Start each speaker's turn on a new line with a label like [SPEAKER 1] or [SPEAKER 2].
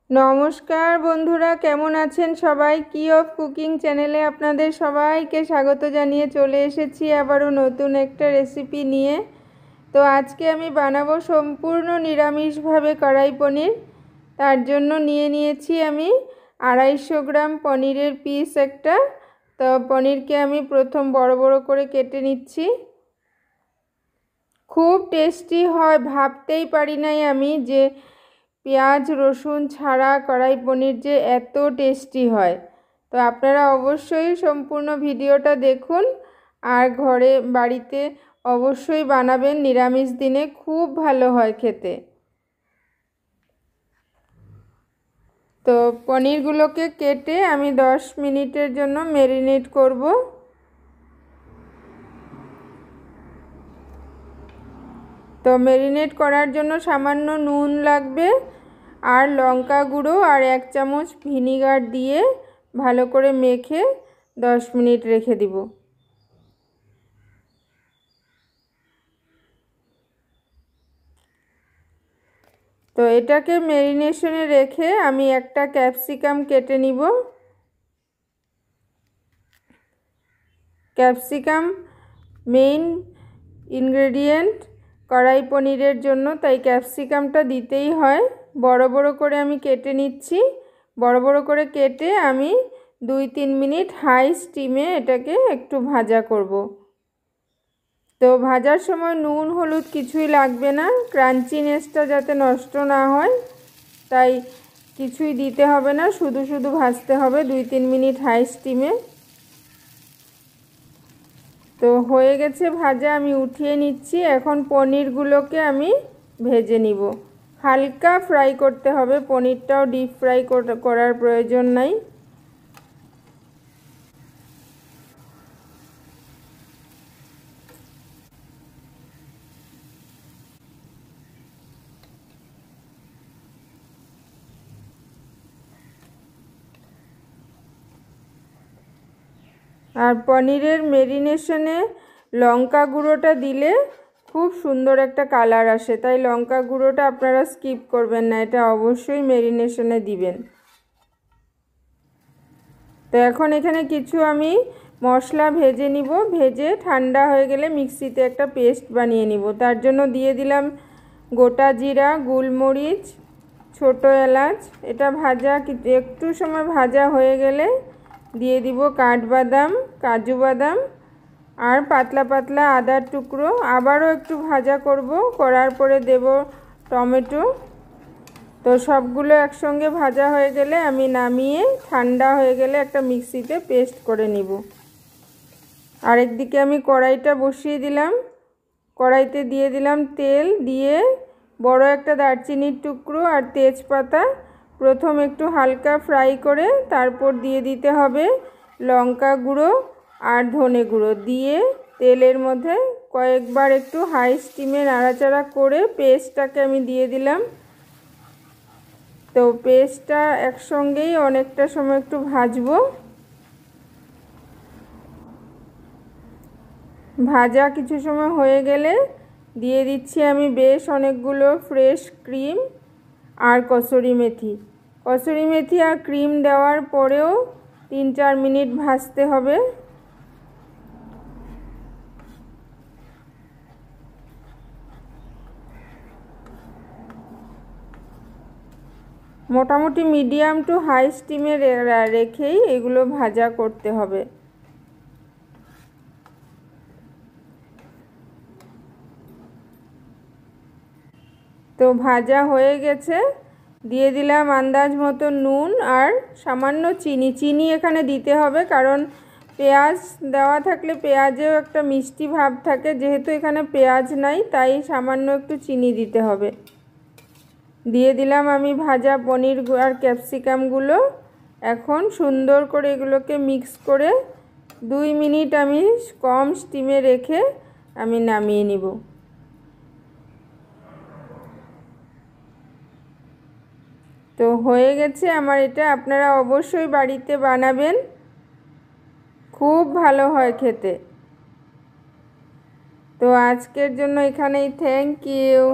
[SPEAKER 1] নমস্কার বন্ধুরা, কেমন আছেন সবাই? কি অফ কুকিং চ্যানেলে আপনাদের সবাইকে স্বাগত জানিয়ে চলে এসেছি আবারও নতুন একটা রেসিপি নিয়ে। তো আজকে আমি বানাবো সম্পূর্ণ নিরামিষভাবে কড়াই পনির। তার জন্য নিয়ে নিয়েছি আমি 250 গ্রাম পনিরের পিস একটা। তো পনিরকে আমি প্রথম বড় বড় করে কেটে নিচ্ছি। খুব টেস্টি হয়, ভাবতেই পারি নাই আমি যে পেঁয়াজ রসুন ছাড়া কড়াই পনির যে এত টেস্টি হয়। তো আপনারা অবশ্যই সম্পূর্ণ ভিডিওটা দেখুন আর ঘরে বাড়িতে অবশ্যই বানাবেন, নিরামিষ দিনে খুব ভালো হয় খেতে। তো পনিরগুলোকে কেটে আমি 10 মিনিটের জন্য ম্যারিনেট করব। তো ম্যারিনেট করার জন্য সামান্য নুন লাগবে আর লঙ্কা গুঁড়ো আর 1 চামচ ভিনিগার দিয়ে ভালো করে মেখে 10 মিনিট রেখে দিব। তো এটাকে ম্যারিনেশনে রেখে আমি একটা ক্যাপসিকাম কেটে নিব। ক্যাপসিকাম মেইন ইনগ্রেডিয়েন্ট কড়াই পনিরের জন্য, তাই ক্যাপসিকামটা দিতেই হয়। বড় বড় করে আমি কেটে নিচ্ছি। বড় বড় করে কেটে আমি 2-3 মিনিট হাই স্টিমে এটাকে একটু ভাজা করব। তো ভাজার সময় নুন হলুদ কিছুই লাগবে না, ক্রাঞ্চিনেসটা যাতে নষ্ট না হয় তাই কিছুই দিতে হবে না, শুধু শুধু ভাজতে হবে 2-3 মিনিট হাই স্টিমে। তো হয়ে গেছে ভাজা, আমি উঠিয়ে নিচ্ছি। এখন পনিরগুলোকে আমি ভেজে নিব। হালকা ফ্রাই করতে হবে, পনিরটাও ডিপ ফ্রাই করার প্রয়োজন নাই। আর পনিরের ম্যারিনেশনে লঙ্কা গুঁড়োটা দিলে খুব সুন্দর একটা কালার আসে, তাই লঙ্কা গুঁড়োটা আপনারা স্কিপ করবেন না, এটা অবশ্যই ম্যারিনেশনে দিবেন। তো এখন এখানে কিছু আমি মশলা ভেজে নিব। ভেজে ঠান্ডা হয়ে গেলে মিক্সিতে একটা পেস্ট বানিয়ে নিব। তার জন্য দিয়ে দিলাম গোটা জিরা, গোলমরিচ, ছোট এলাচ। এটা ভাজা একটু সময় ভাজা হয়ে গেলে দিয়ে দিব কাঠবাদাম, কাজু বাদাম আর পাতলা পাতলা আদার টুকরো। আবারও একটু ভাজা করব, করার পরে দেব টমেটো। তো সবগুলো একসঙ্গে ভাজা হয়ে গেলে আমি নামিয়ে ঠান্ডা হয়ে গেলে একটা মিক্সিতে পেস্ট করে নিব। আরেকদিকে আমি কড়াইটা বসিয়ে দিলাম। কড়াইতে দিয়ে দিলাম তেল, দিয়ে বড় একটা দারচিনির টুকরো আর তেজপাতা প্রথম একটু হালকা ফ্রাই করে তারপর দিয়ে দিতে হবে লঙ্কা গুঁড়ো আর ধনে গুঁড়ো দিয়ে তেলের মধ্যে কয়েকবার একটু হাই স্টিমে নাড়াচাড়া করে পেস্টটাকে আমি দিয়ে দিলাম। তো পেস্টটা একসঙ্গেই অনেকটা সময় একটু ভাজবো। ভাজা কিছু সময় হয়ে গেলে দিয়ে দিচ্ছি আমি বেশ অনেকগুলো ফ্রেশ ক্রিম আর কসুরি মেথি। কসুরি মেথি আর ক্রিম দেওয়ার পরেও 3-4 মিনিট ভাজতে হবে। মোটামুটি মিডিয়াম টু হাই স্টিমে রেখেই এগুলো ভাজা করতে হবে। তো ভাজা হয়ে গেছে, দিয়ে দিলাম আন্দাজ মতো নুন আর সামান্য চিনি। চিনি এখানে দিতে হবে কারণ পেঁয়াজ দেওয়া থাকলে পেঁয়াজেও একটা মিষ্টি ভাব থাকে, যেহেতু এখানে পেঁয়াজ নাই তাই সামান্য একটু চিনি দিতে হবে। দিয়ে দিলাম আমি ভাজা পনির আর ক্যাপসিকামগুলো। এখন সুন্দর করে এগুলোকে মিক্স করে 2 মিনিট আমি কম স্টিমে রেখে আমি নামিয়ে নিব। তো হয়ে গেছে আমার এটা, আপনারা অবশ্যই বাড়িতে বানাবেন, খুব ভালো হয় খেতে। তো আজকের জন্য এখানেই, থ্যাংক ইউ।